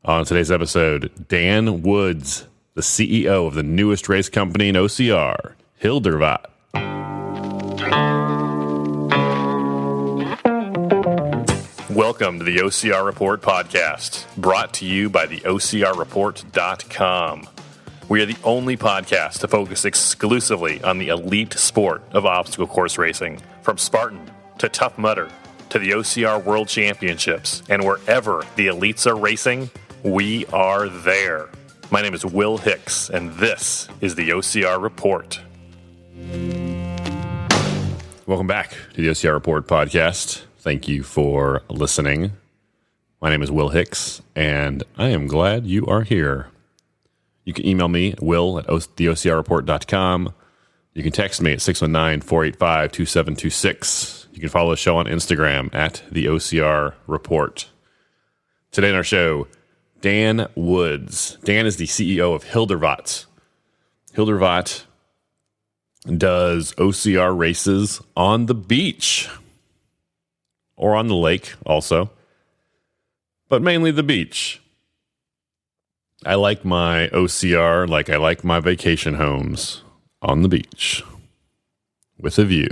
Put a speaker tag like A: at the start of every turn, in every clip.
A: On today's episode, Dan Woods, the CEO of the newest race company in OCR, Hildervat. Welcome to the OCR Report podcast, brought to you by the OCRreport.com. We are the only podcast to focus exclusively on the elite sport of obstacle course racing, from Spartan to Tough Mudder to the OCR World Championships, and wherever the elites are racing, we are there. My name is Will Hicks, and this is the OCR Report. Welcome back to the OCR Report podcast. Thank you for listening. My name is Will Hicks, and I am glad you are here. You can email me, will@theocrreport.com. You can text me at 619-485-2726. You can follow the show on Instagram at the OCR Report. Today on our show, Dan Woods. Dan is the CEO of Hildervat. Hildervat does OCR races on the beach or on the lake also, but mainly the beach. I like my OCR like I like my vacation homes, on the beach with a view.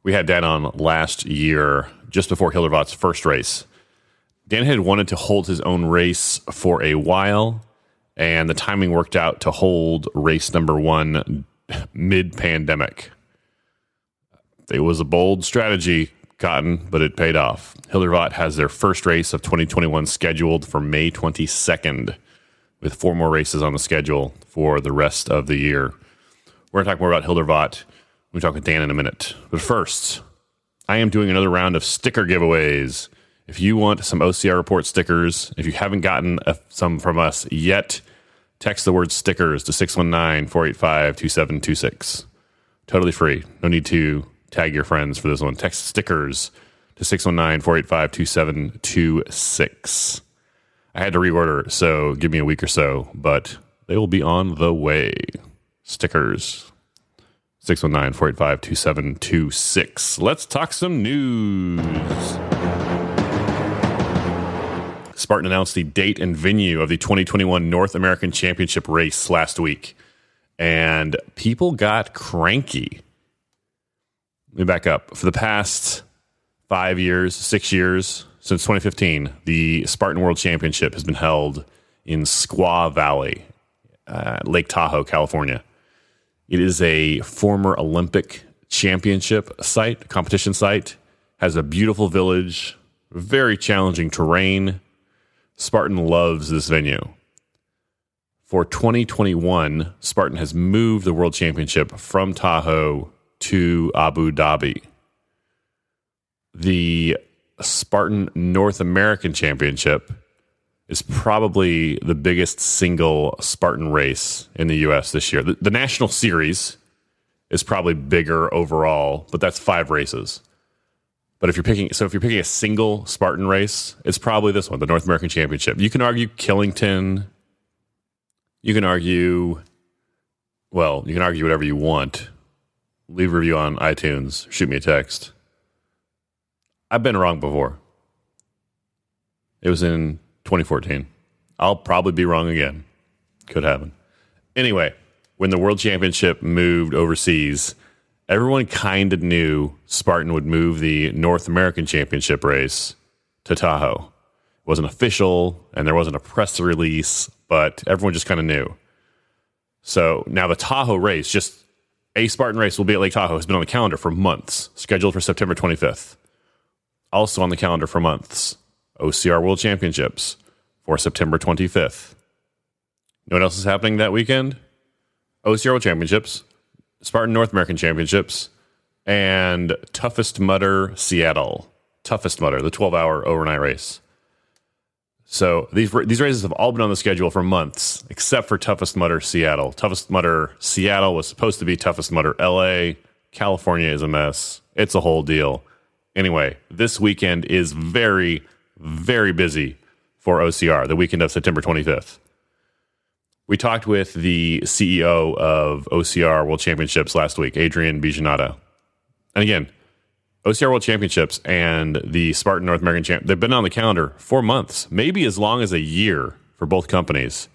A: We had Dan on last year, just before Hildervat's first race. Dan had wanted to hold his own race for a while, and the timing worked out to hold race number one mid-pandemic. It was a bold strategy, Cotton, but it paid off. Hildervat has their first race of 2021 scheduled for May 22nd, with 4 more races on the schedule for the rest of the year. We're going to talk more about Hildervat. We'll talk with Dan in a minute. But first, I am doing another round of sticker giveaways. If you want some OCR Report stickers, if you haven't gotten some from us yet, text the word stickers to 619-485-2726. Totally free. No need to tag your friends for this one. Text stickers to 619-485-2726. I had to reorder, so give me a week or so, but they will be on the way. Stickers. 619-485-2726. Let's talk some news. Spartan announced the date and venue of the 2021 North American Championship race last week, and people got cranky. Let me back up. For the past 6 years, since 2015, the Spartan World Championship has been held in Squaw Valley, Lake Tahoe, California. It is a former Olympic championship site, competition site, has a beautiful village, very challenging terrain. Spartan loves this venue. For 2021, Spartan has moved the World Championship from Tahoe to Abu Dhabi. The Spartan North American Championship is probably the biggest single Spartan race in the U.S. this year. The National Series is probably bigger overall, but that's 5 races. But if you're picking a single Spartan race, it's probably this one, the North American Championship. You can argue Killington. You can argue whatever you want. Leave a review on iTunes. Shoot me a text. I've been wrong before. It was in 2014. I'll probably be wrong again. Could happen. Anyway, when the World Championship moved overseas, everyone kind of knew Spartan would move the North American Championship race to Tahoe. It wasn't official, and there wasn't a press release, but everyone just kind of knew. So now the Tahoe race, just a Spartan race will be at Lake Tahoe, has been on the calendar for months, scheduled for September 25th. Also on the calendar for months, OCR World Championships for September 25th. You know what else is happening that weekend? OCR World Championships, Spartan North American Championships, and Toughest Mudder Seattle. Toughest Mudder, the 12-hour overnight race. So these races have all been on the schedule for months, except for Toughest Mudder Seattle. Toughest Mudder Seattle was supposed to be Toughest Mudder LA. California is a mess. It's a whole deal. Anyway, this weekend is very, very busy for OCR, the weekend of September 25th. We talked with the CEO of OCR World Championships last week, Adrian Bijanata. And again, OCR World Championships and the Spartan North American Champ, they've been on the calendar for months, maybe as long as a year for both companies.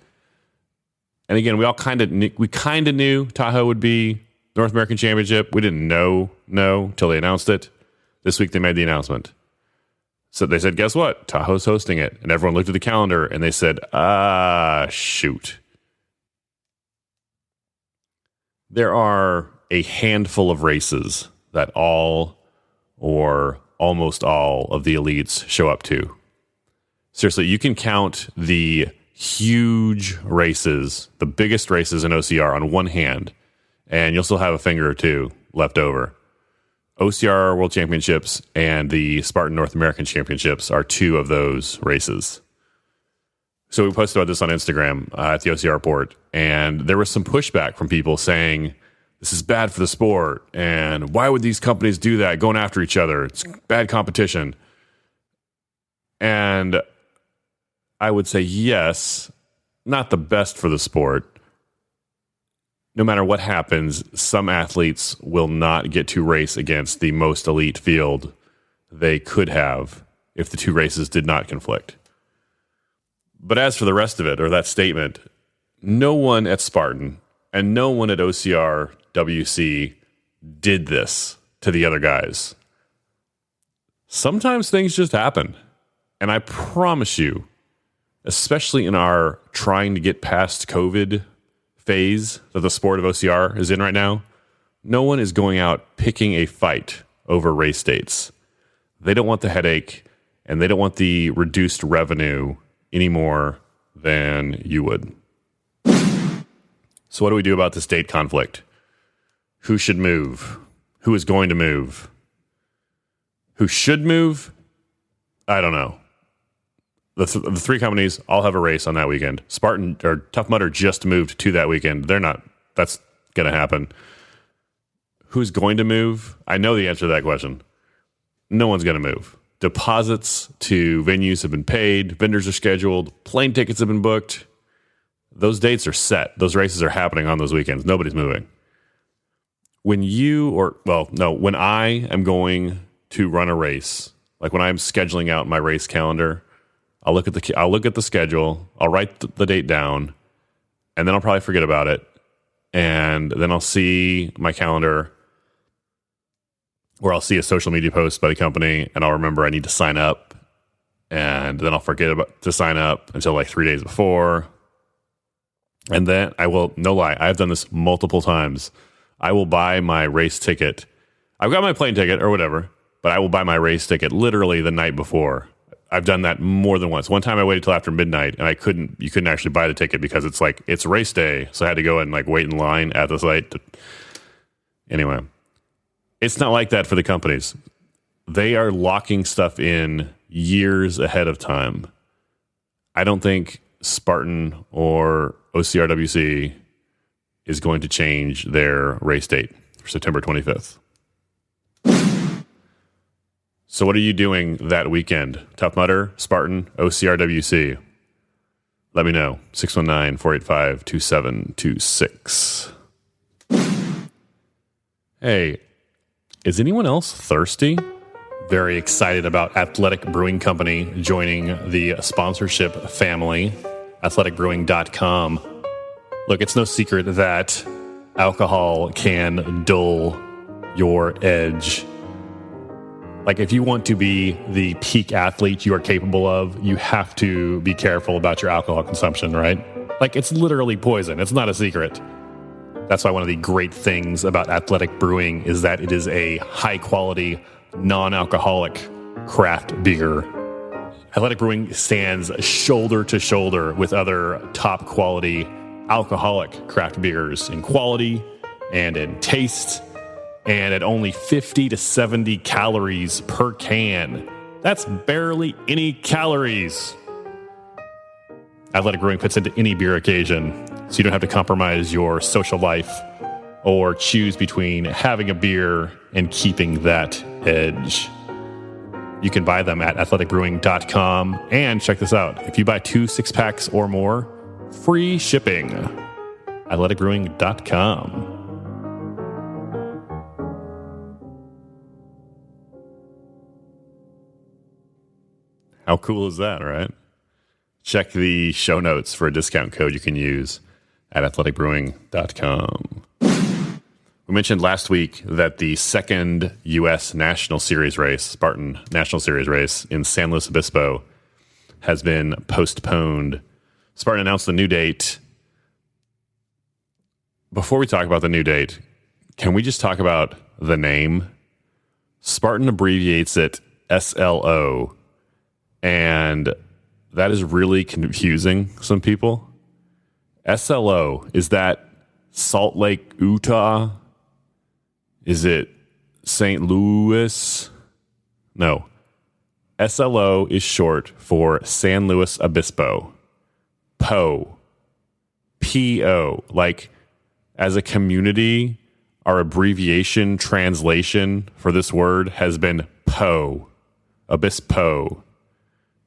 A: And again, we kind of knew Tahoe would be North American Championship. We didn't know till they announced it. This week they made the announcement. So they said, guess what? Tahoe's hosting it. And everyone looked at the calendar and they said, shoot. There are a handful of races that all or almost all of the elites show up to. Seriously, you can count the huge races, the biggest races in OCR on one hand, and you'll still have a finger or two left over. OCR World Championships and the Spartan North American Championships are two of those races. So we posted about this on Instagram at the OCR report, and there was some pushback from people saying, this is bad for the sport, and why would these companies do that, going after each other? It's bad competition. And I would say, yes, not the best for the sport. No matter what happens, some athletes will not get to race against the most elite field they could have if the two races did not conflict. But as for the rest of it, or that statement, no one at Spartan and no one at OCR WC did this to the other guys. Sometimes things just happen. And I promise you, especially in our trying to get past COVID phase that the sport of OCR is in right now, no one is going out picking a fight over race dates. They don't want the headache and they don't want the reduced revenue any more than you would. So what do we do about this date conflict? Who should move? Who is going to move? Who should move? I don't know. The three companies all have a race on that weekend. Spartan or Tough Mudder just moved to that weekend. They're not. That's going to happen. Who's going to move? I know the answer to that question. No one's going to move. Deposits to venues have been paid. Vendors are scheduled. Plane tickets have been booked. Those dates are set. Those races are happening on those weekends. Nobody's moving. When I am going to run a race, like when I'm scheduling out my race calendar, I'll look at the schedule, I'll write the date down, and then I'll probably forget about it. And then I'll see my calendar, or I'll see a social media post by the company, and I'll remember I need to sign up. And then I'll forget to sign up until like 3 days before. And then I will, no lie, I've done this multiple times. I will buy my race ticket. I've got my plane ticket or whatever, but I will buy my race ticket literally the night before. I've done that more than once. One time I waited till after midnight and you couldn't actually buy the ticket because it's race day. So I had to go and like wait in line at the site. Anyway, it's not like that for the companies. They are locking stuff in years ahead of time. I don't think Spartan or OCRWC is going to change their race date for September 25th. So what are you doing that weekend? Tough Mudder, Spartan, OCRWC? Let me know. 619-485-2726. Hey, is anyone else thirsty? Very excited about Athletic Brewing Company joining the sponsorship family, athleticbrewing.com. Look, it's no secret that alcohol can dull your edge. Like, if you want to be the peak athlete you are capable of, you have to be careful about your alcohol consumption, right? Like, it's literally poison. It's not a secret. That's why one of the great things about Athletic Brewing is that it is a high-quality, non-alcoholic craft beer. Athletic Brewing stands shoulder to shoulder with other top-quality alcoholic craft beers in quality and in taste, and at only 50 to 70 calories per can. That's barely any calories. Athletic Brewing fits into any beer occasion, so you don't have to compromise your social life or choose between having a beer and keeping that edge. You can buy them at athleticbrewing.com, and check this out. If you buy 2 6-packs or more, free shipping. athleticbrewing.com. How cool is that, right? Check the show notes for a discount code you can use at athleticbrewing.com. We mentioned last week that the second U.S. National Series race, Spartan National Series race in San Luis Obispo, has been postponed. Spartan announced the new date. Before we talk about the new date, can we just talk about the name? Spartan abbreviates it SLO, and that is really confusing some people. SLO, is that Salt Lake, Utah? Is it St. Louis? No. SLO is short for San Luis Obispo. PO. PO. Like, as a community, our abbreviation translation for this word has been PO. Obispo.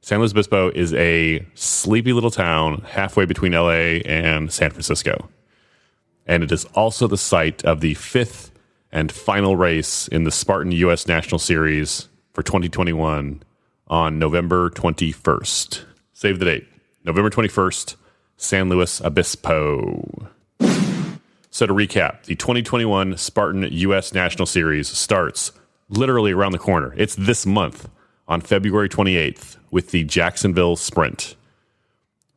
A: San Luis Obispo is a sleepy little town halfway between LA and San Francisco. And it is also the site of the fifth and final race in the Spartan U.S. National Series for 2021 on November 21st. Save the date. November 21st, San Luis Obispo. So to recap, the 2021 Spartan U.S. National Series starts literally around the corner. It's this month on February 28th with the Jacksonville Sprint.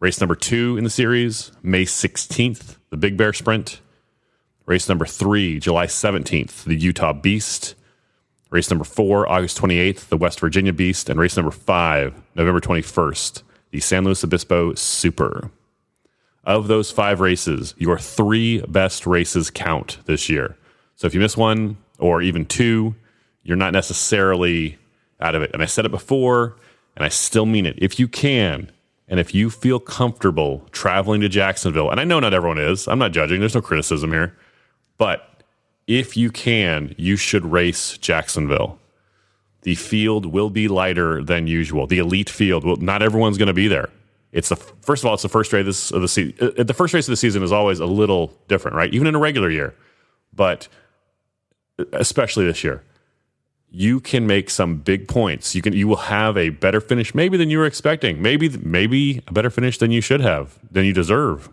A: Race number 2 in the series, May 16th, the Big Bear Sprint. Race number 3, July 17th, the Utah Beast. Race number 4, August 28th, the West Virginia Beast. And race number 5, November 21st, the San Luis Obispo Super. Of those 5 races, your 3 best races count this year. So if you miss one or even 2, you're not necessarily out of it. And I said it before, and I still mean it. If you can, and if you feel comfortable traveling to Jacksonville, and I know not everyone is, I'm not judging, there's no criticism here, but if you can, you should race Jacksonville. The field will be lighter than usual. The elite field, not everyone's going to be there. First of all, it's the first race of the season. The first race of the season is always a little different, right? Even in a regular year, but especially this year. You can make some big points. You will have a better finish maybe than you were expecting. Maybe a better finish than you should have, than you deserve.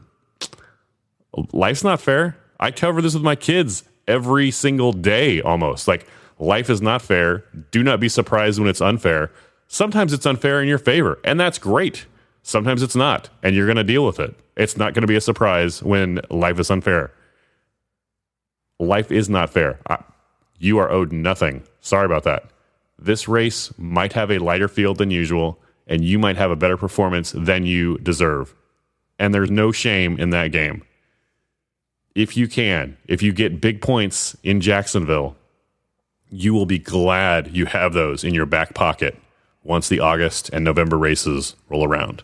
A: Life's not fair. I cover this with my kids every single day almost. Like, life is not fair. Do not be surprised when it's unfair. Sometimes it's unfair in your favor, and that's great. Sometimes it's not, and you're going to deal with it. It's not going to be a surprise when life is unfair. Life is not fair. You are owed nothing. Sorry about that. This race might have a lighter field than usual, and you might have a better performance than you deserve. And there's no shame in that game. If you get big points in Jacksonville, you will be glad you have those in your back pocket once the August and November races roll around.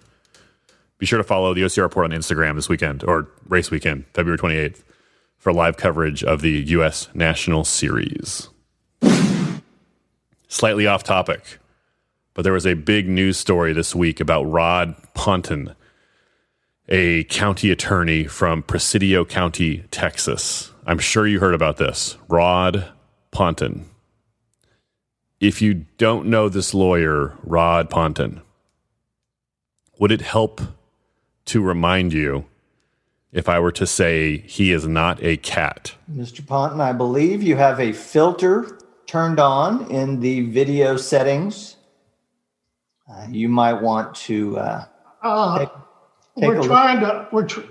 A: Be sure to follow the OCR report on Instagram this weekend, or race weekend, February 28th, for live coverage of the U.S. National Series. Slightly off topic, but there was a big news story this week about Rod Ponton, a county attorney from Presidio County, Texas. I'm sure you heard about this. Rod Ponton. If you don't know this lawyer, Rod Ponton, would it help to remind you if I were to say he is not a cat?
B: Mr. Ponton, I believe you have a filter turned on in the video settings. You might want to take
C: we're trying to.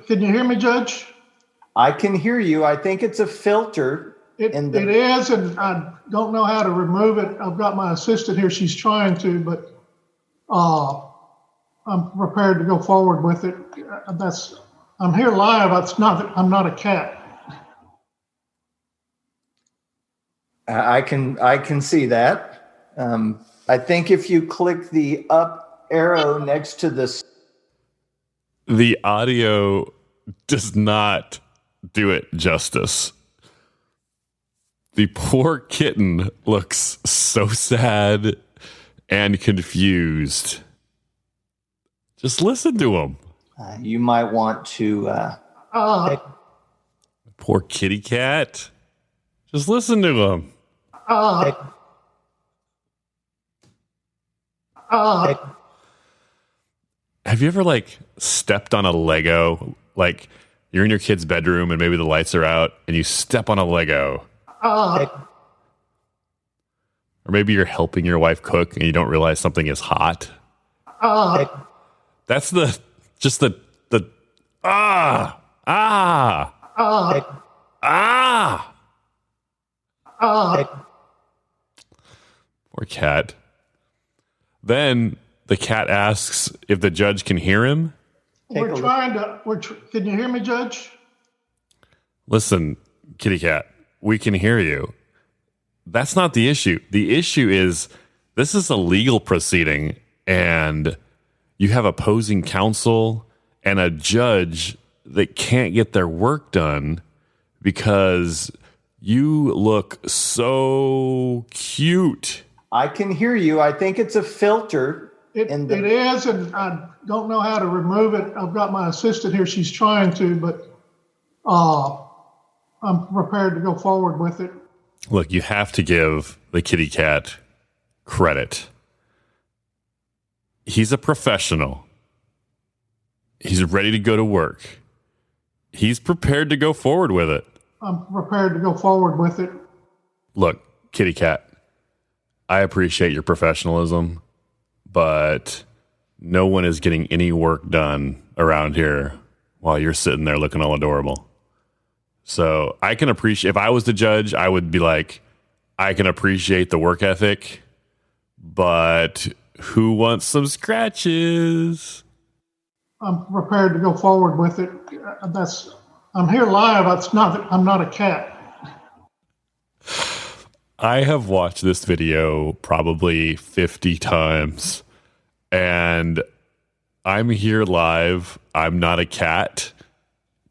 C: Can you hear me, Judge?
B: I can hear you. I think it's a filter.
C: It is, and I don't know how to remove it. I've got my assistant here. She's trying to, but I'm prepared to go forward with it. I'm here live. I'm not a cat.
B: I can see that. I think if you click the up arrow next to this,
A: the audio does not do it justice. The poor kitten looks so sad and confused. Just listen to him.
B: You might want to.
A: Poor kitty cat. Just listen to him. Have you ever like stepped on a Lego? Like you're in your kid's bedroom and maybe the lights are out and you step on a Lego. Or maybe you're helping your wife cook and you don't realize something is hot. That's the Poor cat. Then the cat asks if the judge can hear him.
C: Can you hear me, Judge?
A: Listen, kitty cat, we can hear you. That's not the issue. The issue is this is a legal proceeding and you have opposing counsel and a judge that can't get their work done because you look so cute.
B: I can hear you. I think it's a filter.
C: It is, and I don't know how to remove it. I've got my assistant here. She's trying to, but I'm prepared to go forward with it.
A: Look, you have to give the kitty cat credit. He's a professional. He's ready to go to work. He's prepared to go forward with it.
C: I'm prepared to go forward with it.
A: Look, kitty cat, I appreciate your professionalism, but no one is getting any work done around here while you're sitting there looking all adorable. So I can appreciate, if I was the judge, I would be like, I can appreciate the work ethic, but who wants some scratches?
C: I'm prepared to go forward with it. I'm here live. I'm not a cat.
A: I have watched this video probably 50 times, and I'm here live. I'm not a cat.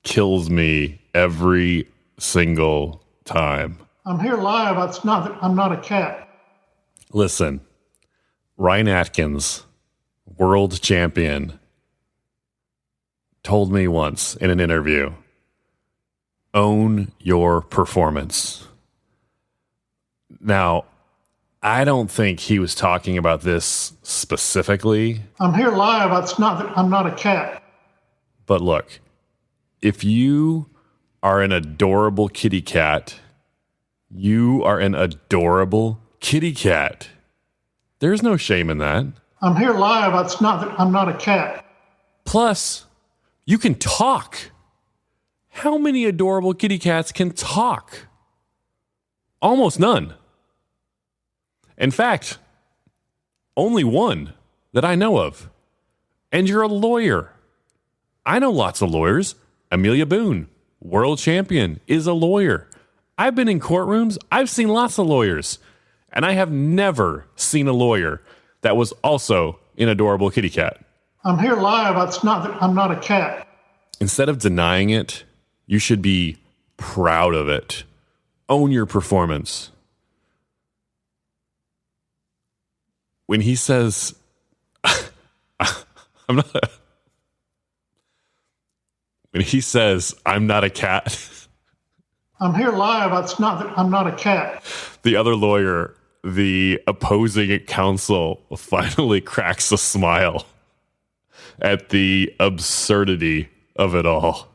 A: Kills me every single time.
C: I'm here live. I'm not a cat.
A: Listen, Ryan Atkins, world champion, told me once in an interview, own your performance. Now, I don't think he was talking about this specifically.
C: I'm here live. I'm not a cat.
A: But look, if you are an adorable kitty cat, you are an adorable kitty cat. There's no shame in that.
C: I'm here live. I'm not a cat.
A: Plus, you can talk. How many adorable kitty cats can talk? Almost none. In fact, only one that I know of. And you're a lawyer. I know lots of lawyers. Amelia Boone, world champion, is a lawyer. I've been in courtrooms. I've seen lots of lawyers. And I have never seen a lawyer that was also an adorable kitty cat.
C: I'm here live. I'm not a cat.
A: Instead of denying it, you should be proud of it. Own your performance. When he says, I'm not a cat.
C: I'm here live. I'm not a cat.
A: The other lawyer, the opposing counsel, finally cracks a smile at the absurdity of it all.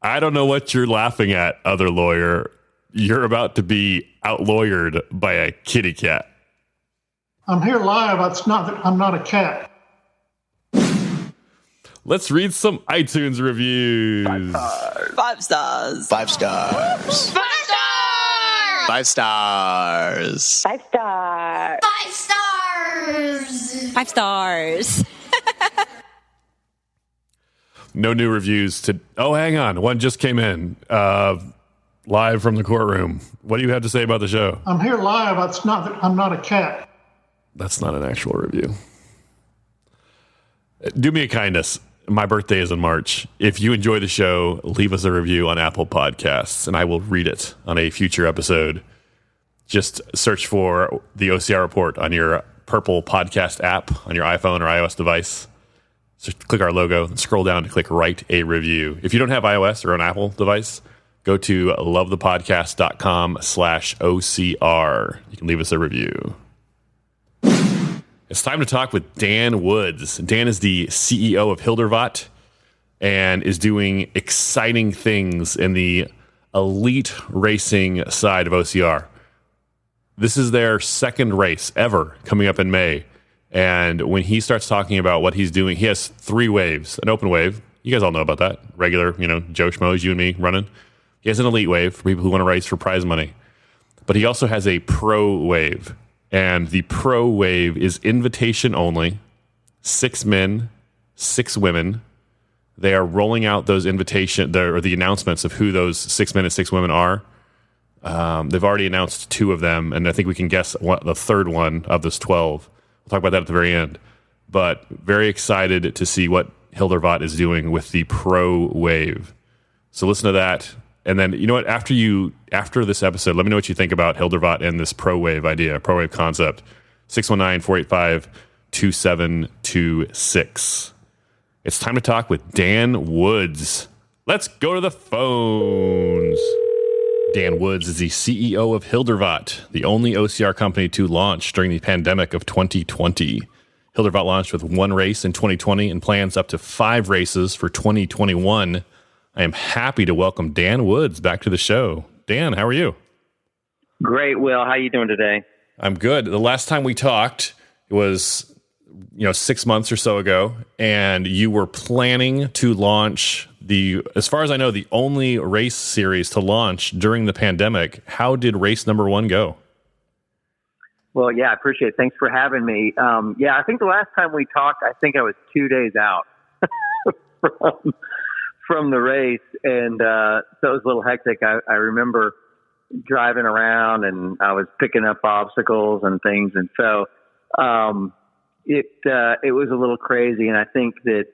A: I don't know what you're laughing at, other lawyer. You're about to be out-lawyered by a kitty cat.
C: I'm here live. I'm not a cat.
A: Let's read some iTunes reviews.
D: 5 stars.
E: 5 stars.
D: 5 stars.
E: 5 stars.
F: 5 stars.
D: 5 stars.
F: 5 stars.
A: No new reviews to... Oh, hang on. One just came in. Live from the courtroom. What do you have to say about the show?
C: I'm here live. I'm not a cat.
A: That's not an actual review. Do me a kindness. My birthday is in March. If you enjoy the show, leave us a review on Apple Podcasts, and I will read it on a future episode. Just search for the OCR report on your Purple Podcast app on your iPhone or iOS device. So click our logo and scroll down to click Write a Review. If you don't have iOS or an Apple device, go to lovethepodcast.com/OCR. You can leave us a review. It's time to talk with Dan Woods. Dan is the CEO of Hildervat and is doing exciting things in the elite racing side of OCR. This is their second race ever coming up in May. And when he starts talking about what he's doing, he has 3 waves, an open wave. You guys all know about that. Regular, Joe Schmoes, you and me running. He has an elite wave for people who want to race for prize money. But he also has a pro wave. And the pro wave is invitation only. 6 men, 6 women. They are rolling out those the announcements of who those 6 men and 6 women are. They've already announced 2 of them, and I think we can guess what the third one of those 12. We'll talk about that at the very end. But very excited to see what Hildervat is doing with the pro wave. So listen to that. And then, you know what, after this episode, let me know what you think about Hildervat and this pro wave idea, pro wave concept. 619-485-2726. It's time to talk with Dan Woods. Let's go to the phones. Dan Woods is the CEO of Hildervat, the only OCR company to launch during the pandemic of 2020. Hildervat launched with 1 race in 2020 and plans up to 5 races for 2021. I am happy to welcome Dan Woods back to the show. Dan, how are you?
G: Great, Will. How are you doing today?
A: I'm good. The last time we talked, it was 6 months or so ago, and you were planning to launch as far as I know, the only race series to launch during the pandemic. How did race number 1 go?
G: Well, yeah, I appreciate it. Thanks for having me. I think the last time we talked, I think I was 2 days out from the race, and so it was a little hectic. I remember driving around, and I was picking up obstacles and things, and so it was a little crazy. And I think that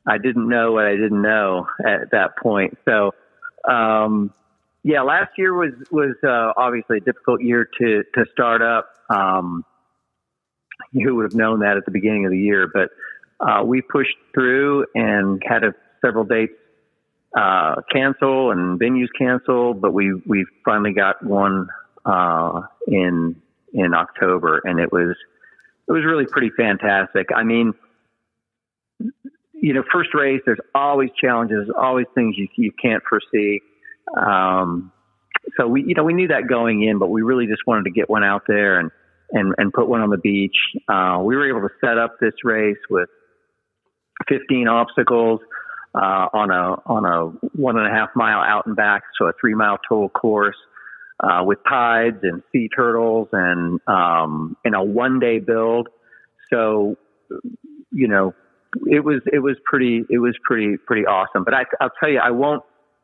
G: I didn't know what I didn't know at that point. So last year was obviously a difficult year to start up. Who would have known that at the beginning of the year? But we pushed through and had several dates cancel and venues cancel, but we finally got one in October, and it was really pretty fantastic. I mean, first race, there's always challenges, always things you can't foresee. So we knew that going in, but we really just wanted to get one out there and put one on the beach. We were able to set up this race with 15 obstacles on a 1.5 mile out and back, so a 3 mile total course with tides and sea turtles and in a 1-day build. So it was pretty awesome. But I'll tell you,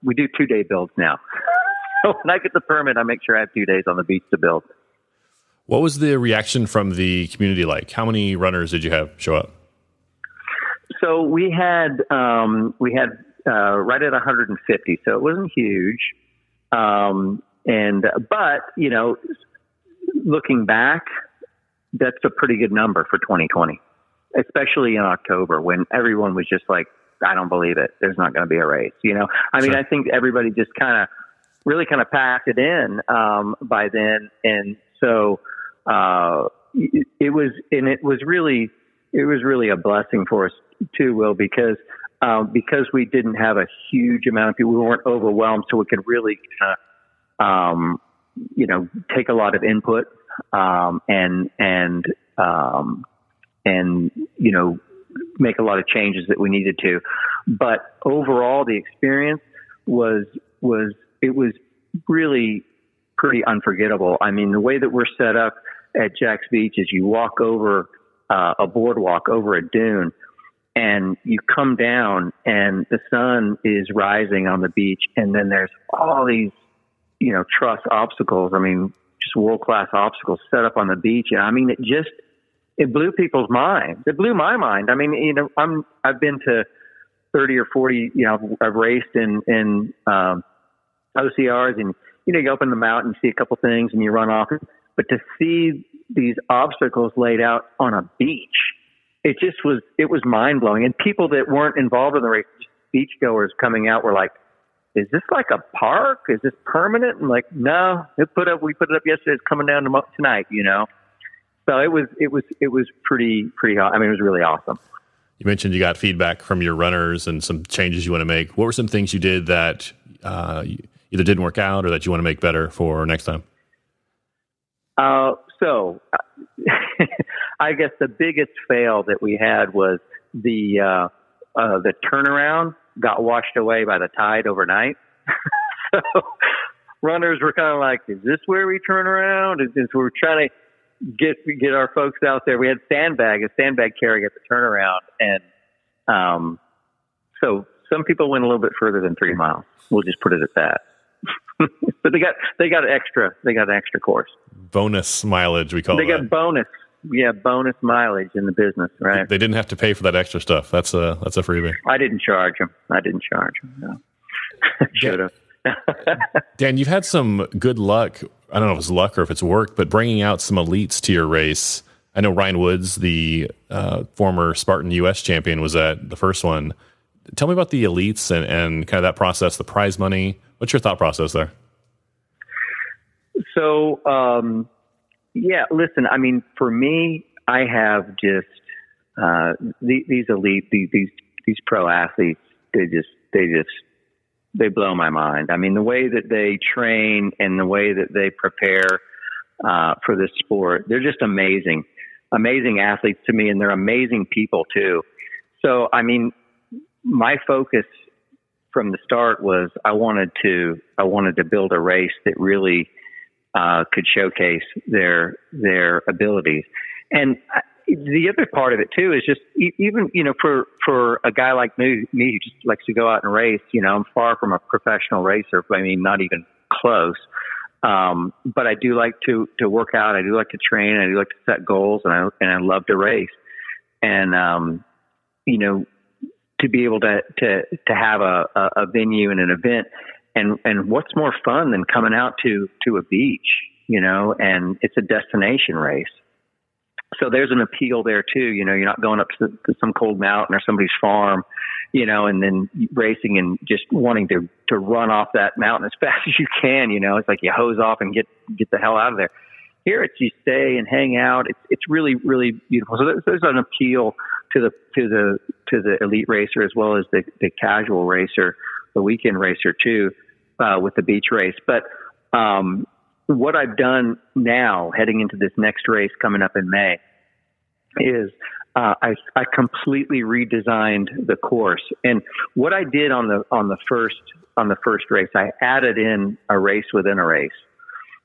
G: we do 2-day builds now. So when I get the permit, I make sure I have 2 days on the beach to build.
A: What was the reaction from the community like? How many runners did you have show up?
G: So we had right at 150, so it wasn't huge. But looking back, that's a pretty good number for 2020, especially in October when everyone was just like, I don't believe it. There's not going to be a race. I mean, I think everybody just really packed it in by then, and so it was really a blessing for us too, Will, because we didn't have a huge amount of people. We weren't overwhelmed, so we could really take a lot of input and make a lot of changes that we needed to. But overall, the experience was really pretty unforgettable. I mean, the way that we're set up at Jack's Beach is you walk over a boardwalk over a dune, and you come down, and the sun is rising on the beach, and then there's all these truss obstacles. I mean, just world-class obstacles set up on the beach. And I mean, it blew people's minds. It blew my mind. I mean, I've been to 30 or 40, I've raced in OCRs, and, you go up in the mountain, see a couple things, and you run off. But to see these obstacles laid out on a beach, it was mind blowing. And people that weren't involved in the race, beachgoers coming out, were like, is this like a park? Is this permanent? And like, no, we put it up yesterday. It's coming down tonight, So it was pretty hot. I mean, it was really awesome.
A: You mentioned you got feedback from your runners and some changes you want to make. What were some things you did that either didn't work out or that you want to make better for next time?
G: So I guess the biggest fail that we had was the turnaround got washed away by the tide overnight. So runners were kind of like, is this where we turn around? We're trying to get our folks out there. We had a sandbag carrying at the turnaround. And so some people went a little bit further than 3 miles. We'll just put it at that. But they got an extra course.
A: Bonus mileage, we call it.
G: They got bonus mileage in the business, right?
A: They didn't have to pay for that extra stuff. That's a freebie.
G: I didn't charge them. No. Should have.
A: Dan, you've had some good luck. I don't know if it's luck or if it's work, but bringing out some elites to your race. I know Ryan Woods, the former Spartan U.S. champion, was at the first one. Tell me about the elites and kind of that process, the prize money. What's your thought process there?
G: So, listen, I mean, for me, I have just these elite, these pro athletes. They blow my mind. I mean, the way that they train and the way that they prepare for this sport, they're just amazing athletes to me, and they're amazing people too. So, I mean, my focus from the start was I wanted to build a race that really could showcase their abilities. And the other part of it too is just even, for a guy like me who just likes to go out and race, I'm far from a professional racer. I mean, not even close. But I do like to work out. I do like to train. I do like to set goals, and I love to race. And, to be able to have a venue and an event, and what's more fun than coming out to a beach, and it's a destination race. So there's an appeal there too. You're not going up to some cold mountain or somebody's farm, and then racing and just wanting to run off that mountain as fast as you can. It's like you hose off and get the hell out of there. Here it's you stay and hang out. It's really, really beautiful. So there's an appeal to the elite racer as well as the casual racer, the weekend racer too, with the beach race. But what I've done now, heading into this next race coming up in May, is I completely redesigned the course. And what I did on the first race, I added in a race within a race,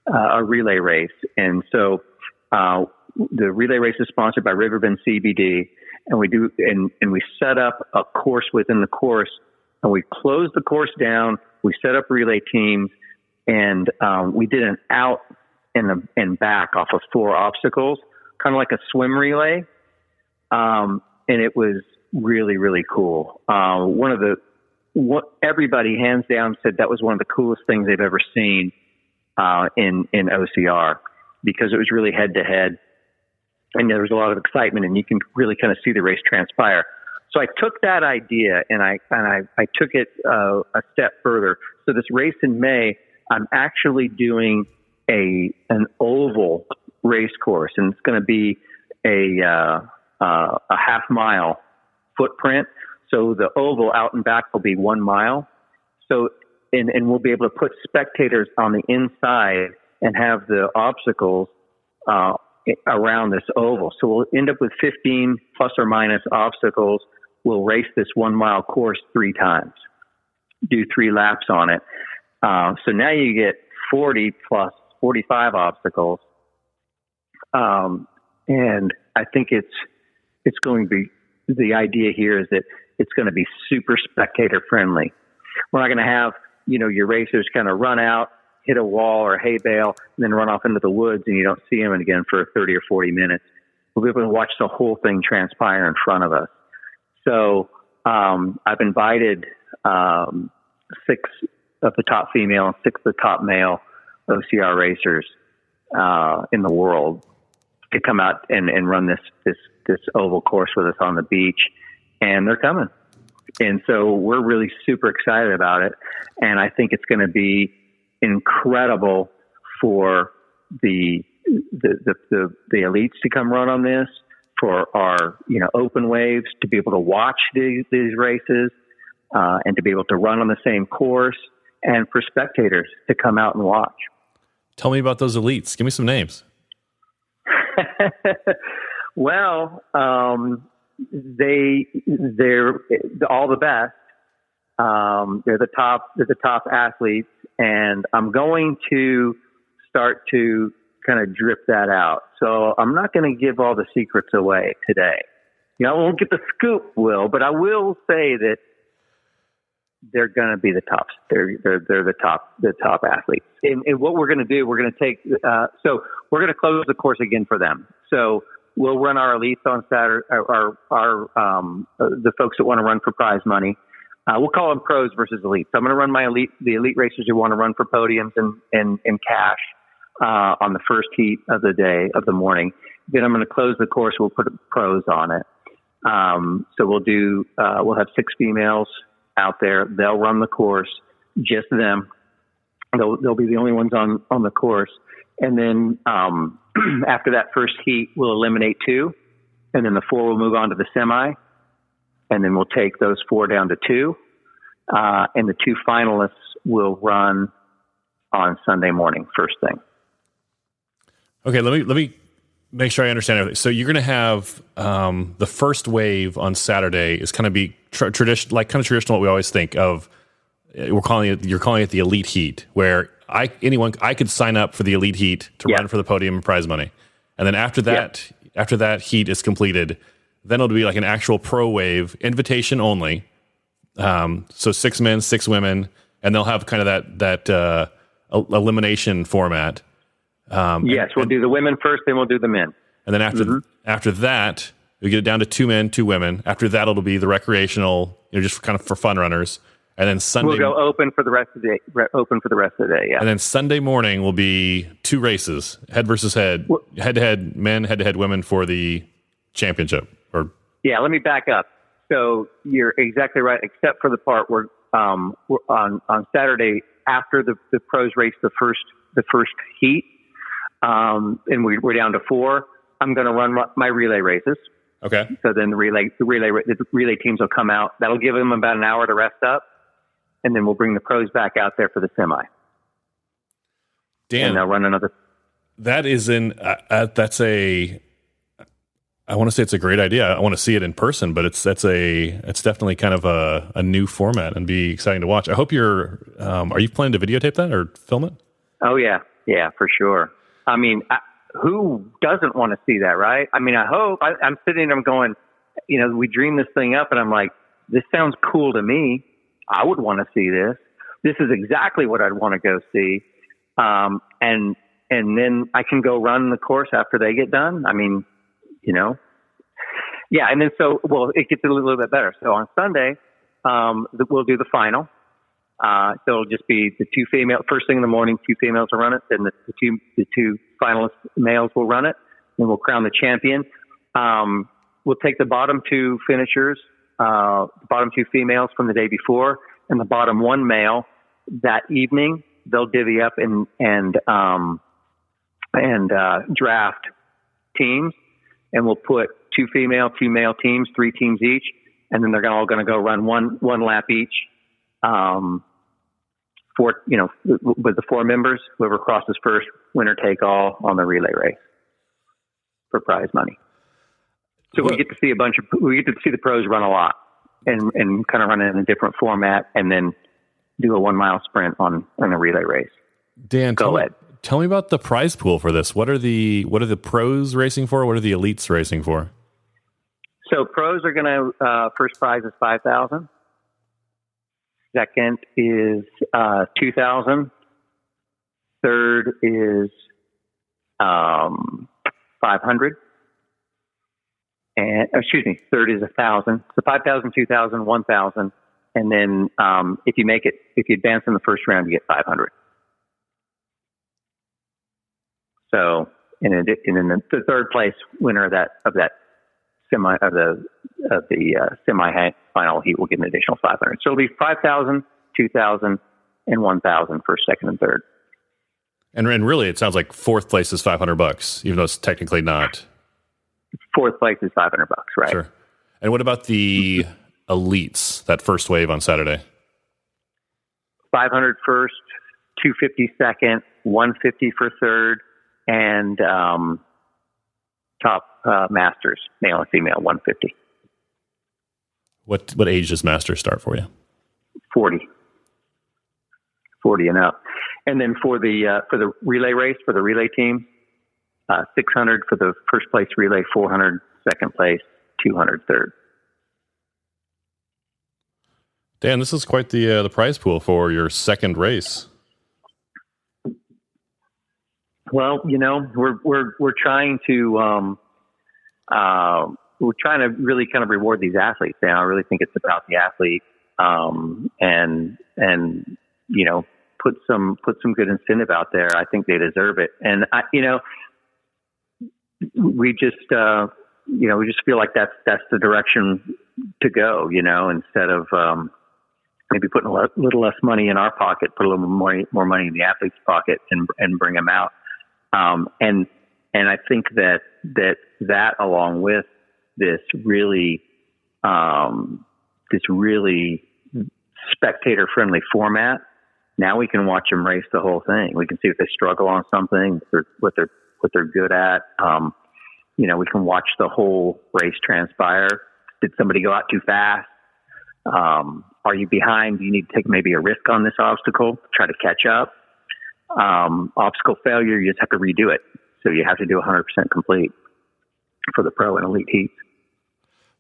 G: a relay race. And so the relay race is sponsored by Riverbend CBD, and we set up a course within the course, and we closed the course down. We set up relay teams. And we did an out and back off of 4 obstacles, kind of like a swim relay. And it was really, really cool. Everybody hands down said that was one of the coolest things they've ever seen in OCR, because it was really head to head, and there was a lot of excitement, and you can really kind of see the race transpire. So I took that idea and I took it a step further. So this race in May, I'm actually doing an oval race course, and it's going to be a half mile footprint. So the oval out and back will be 1 mile. So, and we'll be able to put spectators on the inside and have the obstacles around this oval. So we'll end up with 15 plus or minus obstacles. We'll race this 1 mile course 3 times, do 3 laps on it. So now you get 40 plus 45 obstacles. And I think it's going to be, the idea here is that it's going to be super spectator friendly. We're not going to have, your racers kind of run out, hit a wall or a hay bale, and then run off into the woods and you don't see them again for 30 or 40 minutes. We'll be able to watch the whole thing transpire in front of us. So, I've invited, 6 of the top female and 6 of the top male OCR racers in the world to come out and run this oval course with us on the beach, and they're coming. And so we're really super excited about it, and I think it's going to be incredible for the the elites to come run on this, for our open waves to be able to watch these races, and to be able to run on the same course, and for spectators to come out and watch.
A: Tell me about those elites. Give me some names.
G: Well, they're all the best. They're the top athletes, and I'm going to start to kind of drip that out. So I'm not going to give all the secrets away today. I won't get the scoop, Will, but I will say that they're going to be the tops. They're the top athletes. And what we're going to do, we're going to take. So we're going to close the course again for them. So we'll run our elites on Saturday. The folks that want to run for prize money. We'll call them pros versus elites. So I'm going to run the elite racers who want to run for podiums and cash on the first heat of the morning. Then I'm going to close the course. We'll put pros on it. So we'll have 6 females out there. They'll run the course, just them. They'll be the only ones on the course. And then after that first heat, we'll eliminate 2, and then the 4 will move on to the semi, and then we'll take those 4 down to 2, and the 2 finalists will run on Sunday morning, first thing.
A: Okay, let me make sure I understand everything. So you're going to have the first wave on Saturday is kind of be traditional what we always think of. You're calling it the elite heat, where I could sign up for the elite heat to run for the podium and prize money, and then after that heat is completed, then it'll be like an actual pro wave, invitation only. So 6 men, 6 women, and they'll have kind of that elimination format.
G: We'll do the women first, then we'll do the men.
A: And then after that, we get it down to 2 men, 2 women. After that, it'll be the recreational, just kind of for fun runners. And then Sunday
G: we'll go open for the rest of the day. Yeah.
A: And then Sunday morning will be 2 races, head versus head, head to head men, head to head women for the championship.
G: Let me back up. So you're exactly right, except for the part where we're on Saturday after the pros race the first heat. And we're down to 4. I'm going to run my relay races.
A: Okay.
G: So then the relay teams will come out. That'll give them about an hour to rest up, and then we'll bring the pros back out there for the semi.
A: Dan,
G: and they'll run another.
A: That is I want to say it's a great idea. I want to see it in person, but it's definitely kind of a new format and be exciting to watch. I hope are you planning to videotape that or film it?
G: Oh yeah, for sure. I mean, who doesn't want to see that, right? I mean, I hope. I'm sitting there going, we dream this thing up, and I'm like, this sounds cool to me. I would want to see this. This is exactly what I'd want to go see. And then I can go run the course after they get done. I mean, yeah. And then it gets a little bit better. So on Sunday, we'll do the final. So it'll just be the 2 female, first thing in the morning, 2 females will run it. Then the two finalist males will run it. Then we'll crown the champion. We'll take the bottom 2 finishers, the bottom 2 females from the day before, and the bottom 1 male that evening. They'll divvy up and draft teams, and we'll put 2 female, 2 male teams, 3 teams each, and then they're all going to go run one lap each. With the 4 members, whoever crosses first, winner take all on the relay race for prize money. So we get to see the pros run a lot and kind of run it in a different format, and then do a 1 mile sprint on a relay race.
A: Dan, tell me about the prize pool for this. What are the pros racing for? What are the elites racing for?
G: So pros are going to first prize is $5,000. Second is $2,000. Third is $500. And third is $1,000. So $5,000, $2,000, $1,000, and then if you advance in the first round, you get $500. So, and then the third place winner of the semi-final heat will get an additional $500. So it'll be $5,000, $2,000, and $1,000 for second and third.
A: And really, it sounds like fourth place is $500, even though it's technically not.
G: Fourth place is $500, right?
A: Sure. And what about the elites, that first wave on Saturday?
G: 500 first, 250 second, 150 for third, and top masters, male and female, 150.
A: What age does masters start for you?
G: 40 and up. And then for the relay race, for the relay team, 600 for the first place relay, 400 second place, 200 third.
A: Dan, this is quite the prize pool for your second race.
G: Well, we're trying to really kind of reward these athletes. And I really think it's about the athlete, and put some good incentive out there. I think they deserve it. And we just feel like that's the direction to go, instead of maybe putting a little less money in our pocket, put a little more money in the athlete's pocket and bring them out. And I think that along with this really spectator friendly format, now we can watch them race the whole thing. We can see if they struggle on something, what they're good at. We can watch the whole race transpire. Did somebody go out too fast? Are you behind? Do you need to take maybe a risk on this obstacle, try to catch up? Obstacle failure, you just have to redo it. So you have to do 100% complete for the pro and elite heats.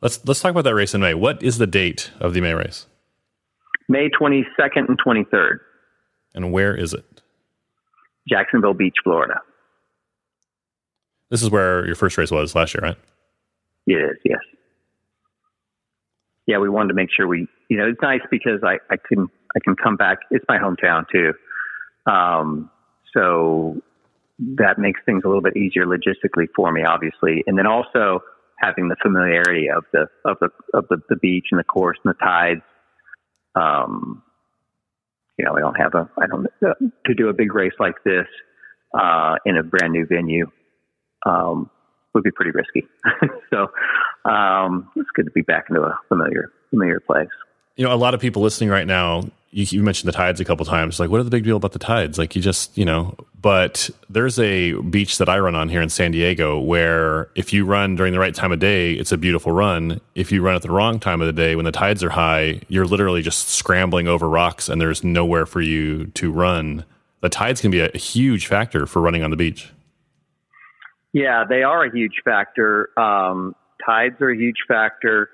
A: Let's talk about that race in May. What is the date of the May race?
G: May 22nd and 23rd.
A: And where is it?
G: Jacksonville Beach, Florida.
A: This is where your first race was last year, right?
G: It is, yes. Yeah, we wanted to make sure it's nice because I can come back. It's my hometown too. So that makes things a little bit easier logistically for me, obviously. And then also having the familiarity of the beach and the course and the tides. To do a big race like this, in a brand new venue, would be pretty risky. So, it's good to be back into a familiar place.
A: A lot of people listening right now, you mentioned the tides a couple times. Like, what is the big deal about the tides? Like, but there's a beach that I run on here in San Diego where if you run during the right time of day, it's a beautiful run. If you run at the wrong time of the day, when the tides are high, you're literally just scrambling over rocks and there's nowhere for you to run. The tides can be a huge factor for running on the beach.
G: Yeah, they are a huge factor. Tides are a huge factor.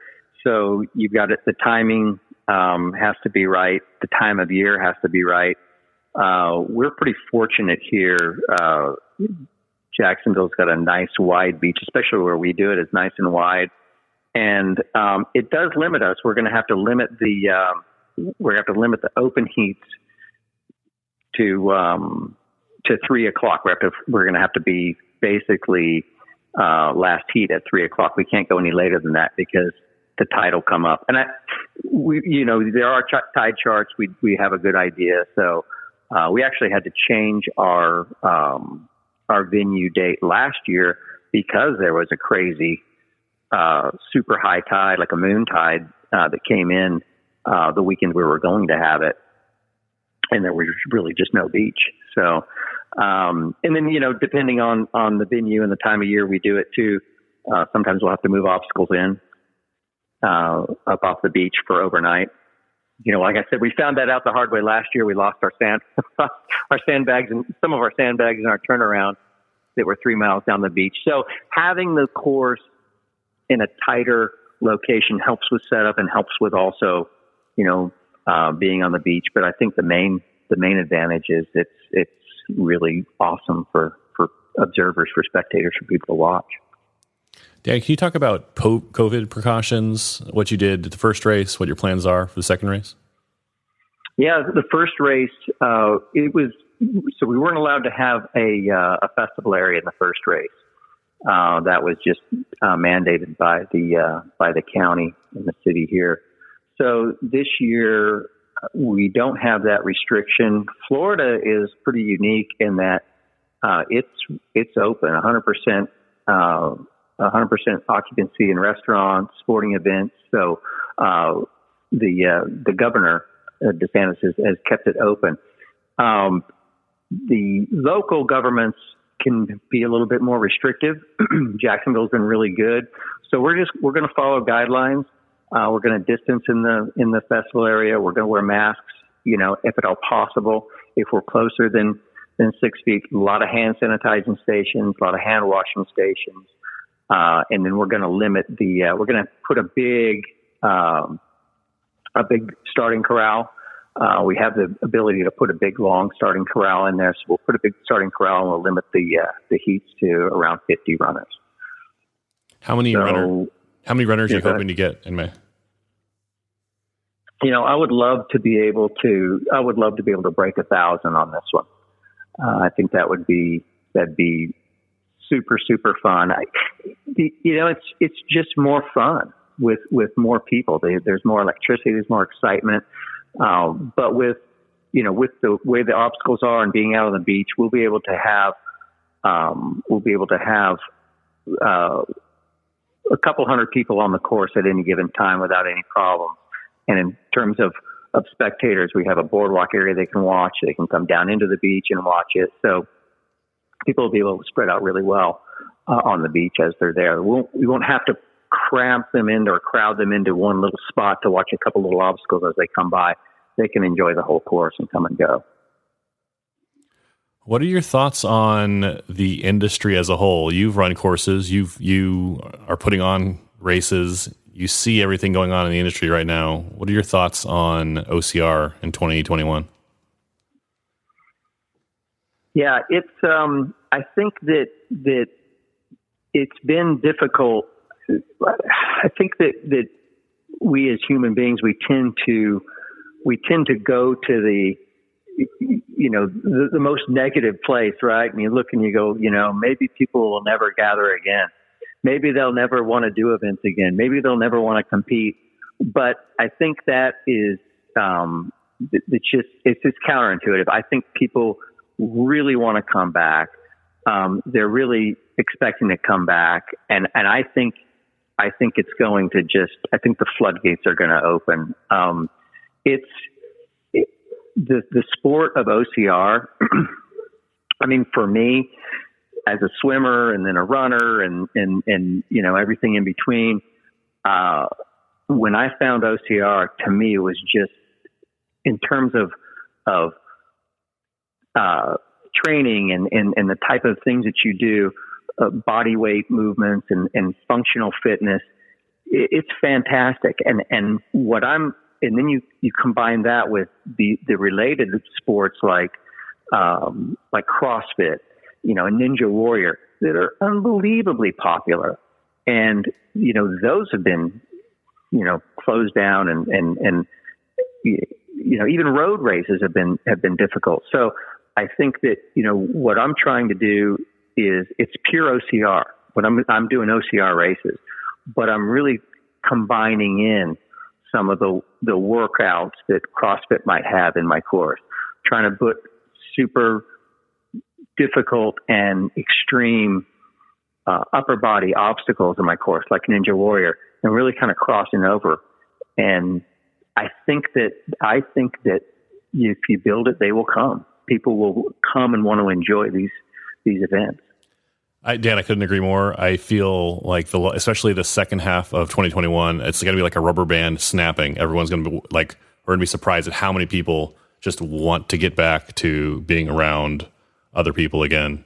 G: So you've got the timing has to be right. The time of year has to be right. We're pretty fortunate here. Jacksonville's got a nice wide beach, especially where we do it. It's nice and wide. And it does limit us. We're going to have to limit the open heats to 3 o'clock. We're going to have to be basically last heat at 3 o'clock. We can't go any later than that because the tide will come up. And there are tide charts. We have a good idea. So we actually had to change our venue date last year because there was a crazy super high tide, like a moon tide, that came in the weekend we were going to have it. And there was really just no beach. So, and then, depending on the venue and the time of year we do it too, sometimes we'll have to move obstacles in, up off the beach for overnight. Like I said, we found that out the hard way last year. We lost our sandbags and some of our sandbags in our turnaround that were 3 miles down the beach. So having the course in a tighter location helps with setup and helps with also, being on the beach. But I think the main advantage is it's really awesome for observers, for spectators, for people to watch.
A: Dan, can you talk about COVID precautions, what you did at the first race, what your plans are for the second race?
G: Yeah, the first race, so we weren't allowed to have a festival area in the first race. That was just mandated by the county and the city here. So this year, we don't have that restriction. Florida is pretty unique in that it's open 100%. 100% occupancy in restaurants, sporting events. So the governor, DeSantis, has kept it open. The local governments can be a little bit more restrictive. Jacksonville's been really good. So we're going to follow guidelines. We're going to distance in the festival area. We're going to wear masks, if at all possible. If we're closer than 6 feet, a lot of hand sanitizing stations, a lot of hand washing stations. And then we're going to limit we're going to put a big starting corral. We have the ability to put a big, long starting corral in there. So we'll put a big starting corral and we'll limit the heats to around 50 runners.
A: How many runners are you hoping to get in May?
G: I would love to be able to break 1,000 on this one. I think that'd be super, super fun. It's just more fun with more people. There's more electricity, there's more excitement. But with the way the obstacles are and being out on the beach, we'll be able to have a couple hundred people on the course at any given time without any problem. And in terms of spectators, we have a boardwalk area they can watch. They can come down into the beach and watch it. So people will be able to spread out really well on the beach as they're there. We won't have to cramp them into or crowd them into one little spot to watch a couple little obstacles as they come by. They can enjoy the whole course and come and go.
A: What are your thoughts on the industry as a whole? You've run courses. You are putting on races. You see everything going on in the industry right now. What are your thoughts on OCR in 2021?
G: Yeah, it's. I think that it's been difficult. I think that we as human beings we tend to go to the most negative place, right? And you look and you go, maybe people will never gather again. Maybe they'll never want to do events again. Maybe they'll never want to compete. But I think that is it's just counterintuitive. I think people really want to come back. They're really expecting to come back, and I think it's going to I think the floodgates are going to open. The sport of OCR. I mean, for me, as a swimmer and then a runner and everything in between, when I found OCR, to me it was just in terms of training and the type of things that you do, body weight movements and functional fitness. It's fantastic. And then you combine that with the related sports like CrossFit, and Ninja Warrior that are unbelievably popular. And, those have been, closed down and even road races have been difficult. So I think that, what I'm trying to do is it's pure OCR. I'm doing OCR races, but I'm really combining in some of the workouts that CrossFit might have in my course, trying to put super difficult and extreme upper body obstacles in my course, like Ninja Warrior, and really kind of crossing over. And I think that if you build it, they will come. People will come and want to enjoy these events.
A: Dan, I couldn't agree more. I feel like especially the second half of 2021, it's going to be like a rubber band snapping. Everyone's going to be we're going to be surprised at how many people just want to get back to being around other people again.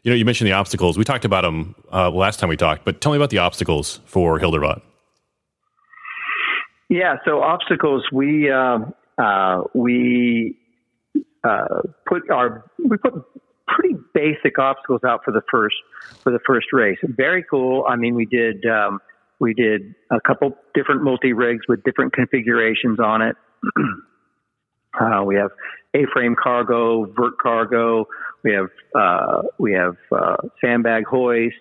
A: You mentioned the obstacles. We talked about them last time we talked, but tell me about the obstacles for Hildervat.
G: Yeah, so obstacles, we put pretty basic obstacles out for the first race. Very cool. I mean, we did a couple different multi-rigs with different configurations on it. We have A-frame cargo, vert cargo. We have sandbag hoist.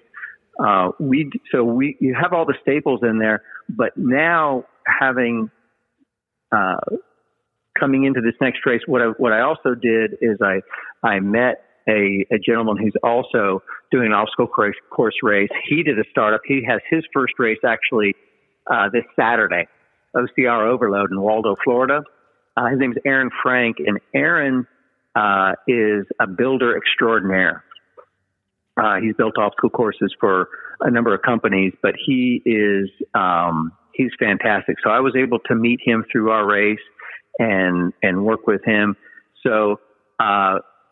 G: You have all the staples in there, but now having coming into this next race, what I also did is I met a gentleman who's also doing an obstacle course race. He did a startup. He has his first race actually this Saturday, OCR Overload in Waldo, Florida. His name is Aaron Frank, and Aaron is a builder extraordinaire. He's built obstacle courses for a number of companies, but he's fantastic. So I was able to meet him through our race and work with him. So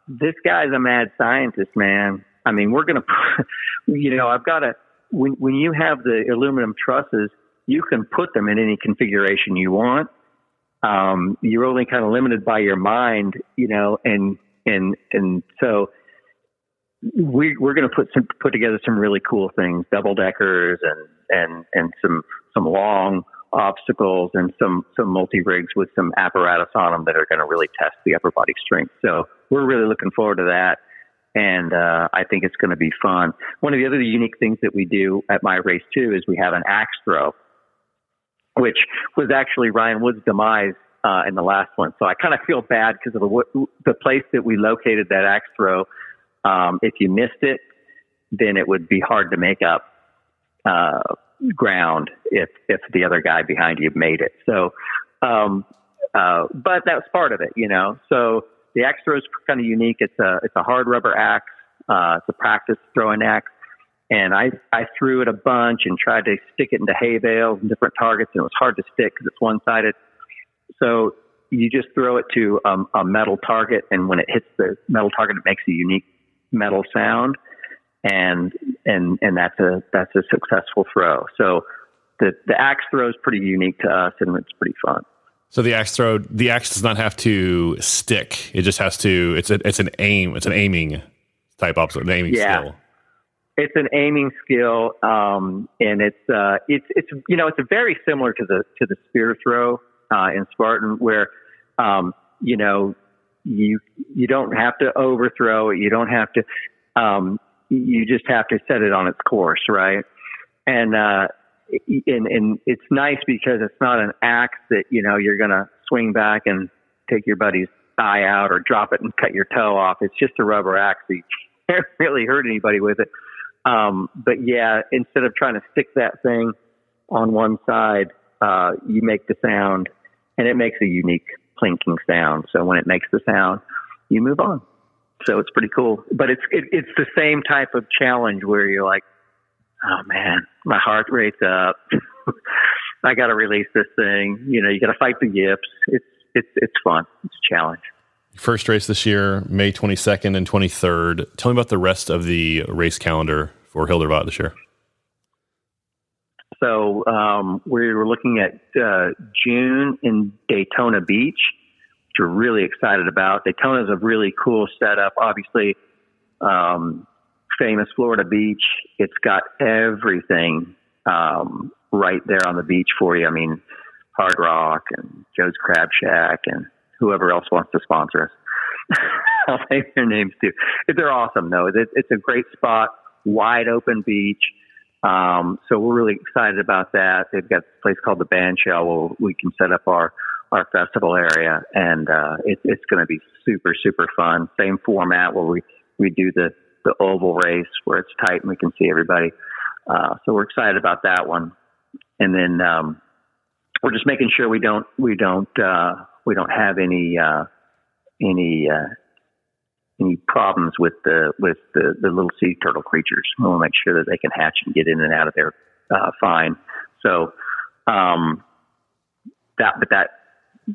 G: this guy's a mad scientist, man. I mean, we're going to, I've got to, when you have the aluminum trusses, you can put them in any configuration you want. You're only kind of limited by your mind, and so we're going to put together some really cool things, double deckers and some long obstacles and some multi-rigs with some apparatus on them that are going to really test the upper body strength. So we're really looking forward to that. And I think it's going to be fun. One of the other unique things that we do at my race too is we have an axe throw, which was actually Ryan Wood's demise in the last one. So I kind of feel bad because of the place that we located that axe throw. If you missed it, then it would be hard to make up ground if the other guy behind you made it. So, but that's part of it, So the axe throw is kind of unique. It's a hard rubber axe. It's a practice throwing axe. And I threw it a bunch and tried to stick it into hay bales and different targets, and it was hard to stick because it's one-sided. So you just throw it to a metal target, and when it hits the metal target, it makes a unique metal sound, and that's a successful throw. So the axe throw is pretty unique to us, and it's pretty fun.
A: So the axe does not have to stick. It just has to. It's an aiming type obstacle, an aiming skill.
G: It's an aiming skill, and it's very similar to the spear throw in Spartan, where you don't have to overthrow it. You don't have to. You just have to set it on its course, right? And it's nice because it's not an axe that you're gonna swing back and take your buddy's eye out or drop it and cut your toe off. It's just a rubber axe. So you can't really hurt anybody with it. But yeah, instead of trying to stick that thing on one side, you make the sound, and it makes a unique clinking sound. So when it makes the sound, you move on. So it's pretty cool. But it's the same type of challenge where you're like, oh man, my heart rate's up. I got to release this thing. You got to fight the yips. It's fun. It's a challenge.
A: First race this year, May 22nd and 23rd. Tell me about the rest of the race calendar for Hildervat this year.
G: So we were looking at June in Daytona Beach, which we're really excited about. Daytona is a really cool setup. Obviously, famous Florida beach. It's got everything right there on the beach for you. I mean, Hard Rock and Joe's Crab Shack and whoever else wants to sponsor us. I'll take their names too. They're awesome, though. It's a great spot, wide open beach. So we're really excited about that. They've got a place called the Band Shell where we can set up our festival area, and it's going to be super, super fun. Same format where we do the oval race where it's tight and we can see everybody. So we're excited about that one. And then we're just making sure we don't have any problems with the little sea turtle creatures. We want to make sure that they can hatch and get in and out of there fine. So that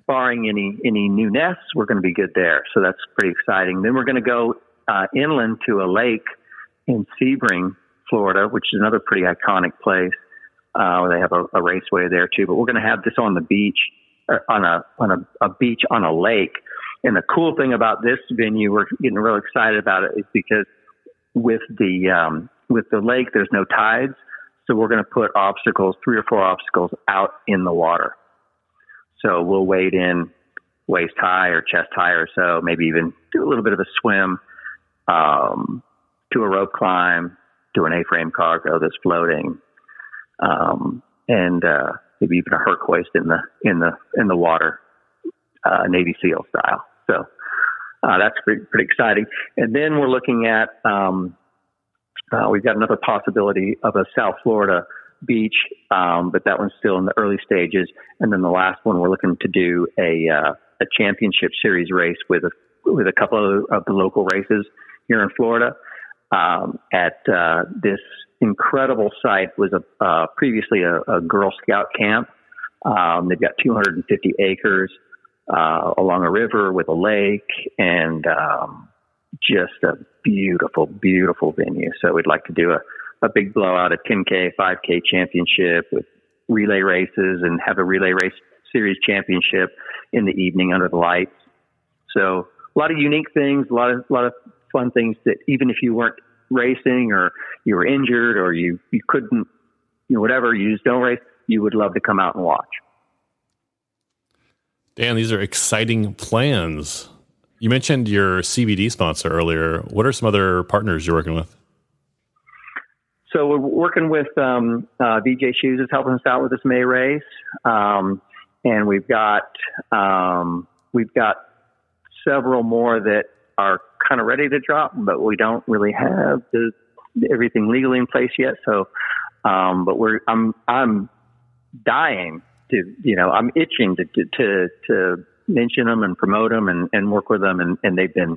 G: barring any new nests, we're going to be good there. So that's pretty exciting. Then we're going to go inland to a lake in Sebring, Florida, which is another pretty iconic place. They have a raceway there too. But we're going to have this on the beach, on a beach on a lake. And the cool thing about this venue, we're getting real excited about it, is because with the lake, there's no tides. So we're going to put 3 or 4 obstacles out in the water. So we'll wade in waist high or chest high or so, maybe even do a little bit of a swim, do a rope climb, do an A-frame cargo that's floating, and maybe even a Herc hoist in the water. Navy SEAL style. So that's pretty exciting. And then we're looking at we've got another possibility of a South Florida beach, but that one's still in the early stages. And then the last one, we're looking to do a championship series race with a couple of the local races here in Florida at this incredible site. Was previously a Girl Scout camp. They've got 250 acres along a river with a lake, and just a beautiful, beautiful venue. So we'd like to do a big blowout, a 10K, 5K championship with relay races, and have a relay race series championship in the evening under the lights. So a lot of unique things, a lot of fun things that even if you weren't racing or you were injured or you couldn't, whatever, you just don't race, you would love to come out and watch.
A: Dan, these are exciting plans. You mentioned your CBD sponsor earlier. What are some other partners you're working with?
G: So we're working with Veejay Shoes is helping us out with this May race, and we've got several more that are kind of ready to drop, but we don't really have everything legally in place yet. So, but I'm dying to, I'm itching to mention them and promote them and work with them, and they've been,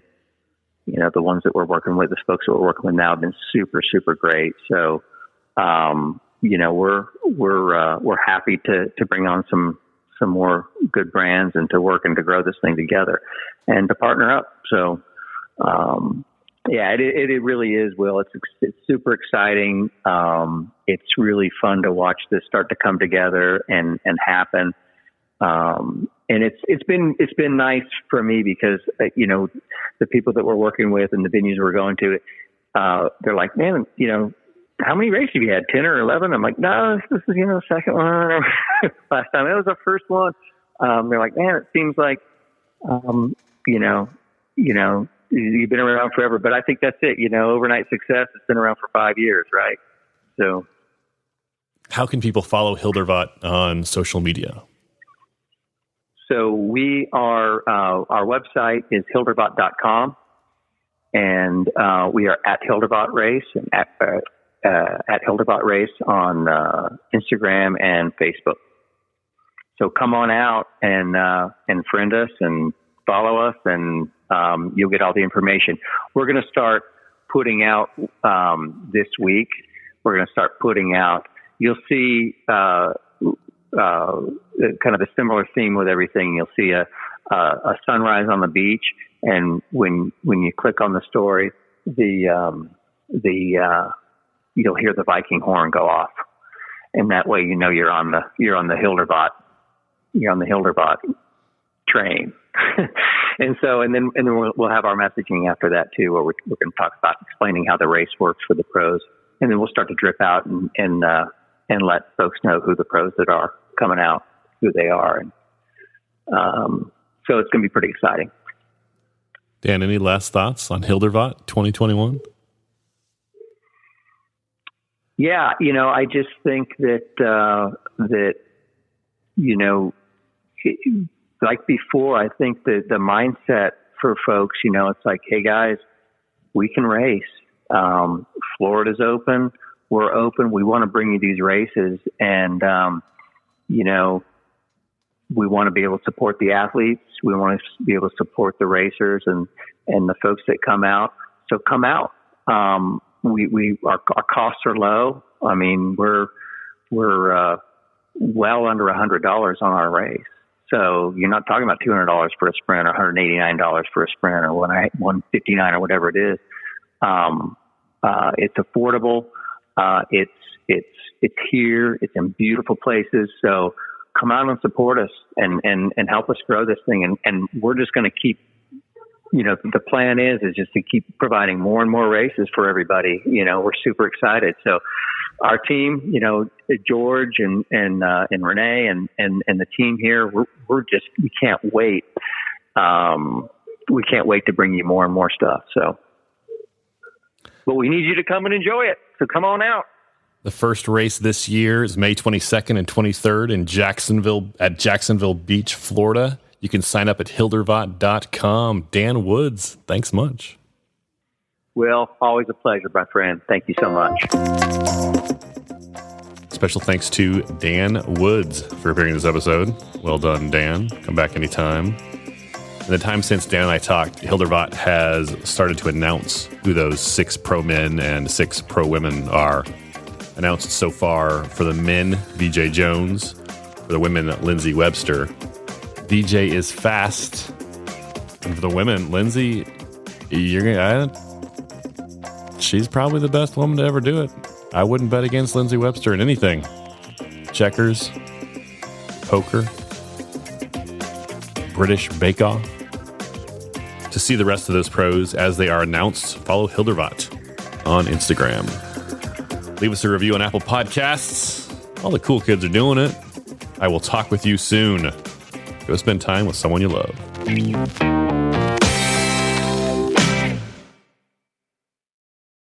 G: the ones that we're working with, the folks that we're working with now have been super, super great. So, we're happy to bring on some more good brands and to work and to grow this thing together and to partner up. So, it really is, Will. It's super exciting. It's really fun to watch this start to come together and happen. And it's been nice for me because, the people that we're working with and the venues we're going to, they're like, man, how many races have you had? 10 or 11? I'm like, no, this is, the second one. Last time it was our first one. They're like, man, it seems like, you've been around forever, but I think that's it. Overnight success has been around for 5 years. Right. So
A: how can people follow Hildervat on social media?
G: So we are, our website is hildervat.com, and we are at Hildervat Race and at Hildervat Race on Instagram and Facebook. So come on out and friend us and follow us, and you'll get all the information. We're going to start putting out this week. We're going to start putting out. You'll see. Kind of a similar theme with everything. You'll see a sunrise on the beach, and when you click on the story, you'll hear the Viking horn go off, and that way you're on the Hildervat train. and then we'll have our messaging after that too, where we're going to talk about explaining how the race works for the pros, and then we'll start to drip out and let folks know who the pros that are coming out, who they are. And so it's going to be pretty exciting.
A: Dan, any last thoughts on Hildervat 2021?
G: Yeah, I just think that like before, I think that the mindset for folks, it's like, hey guys, we can race. Florida's open. We're open. We want to bring you these races, and we want to be able to support the athletes. We want to be able to support the racers and the folks that come out. So come out. Our costs are low. I mean, we're well under $100 on our race. So you're not talking about $200 for a sprint or $189 for a sprint or $159 or whatever it is. It's affordable. It's here. It's in beautiful places. So come out and support us and help us grow this thing. And we're just going to keep, the plan is just to keep providing more and more races for everybody. We're super excited. So our team, George and Renee and the team here, we can't wait. We can't wait to bring you more and more stuff. So, but we need you to come and enjoy it. So come on out.
A: The first race this year is May 22nd and 23rd in Jacksonville Beach, Florida. You can sign up at Hildervat.com. Dan Woods, thanks much.
G: Will, always a pleasure, my friend. Thank you so much.
A: Special thanks to Dan Woods for appearing in this episode. Well done, Dan. Come back anytime. In the time since Dan and I talked, Hildervat has started to announce who those 6 pro men and 6 pro women are. Announced so far for the men, Veejay Jones. For the women, Lindsay Webster. Veejay is fast. And for the women, Lindsay, she's probably the best woman to ever do it. I wouldn't bet against Lindsay Webster in anything. Checkers, poker, British Bake Off. To see the rest of those pros as they are announced, follow Hildervat on Instagram. Leave us a review on Apple Podcasts. All the cool kids are doing it. I will talk with you soon. Go spend time with someone you love.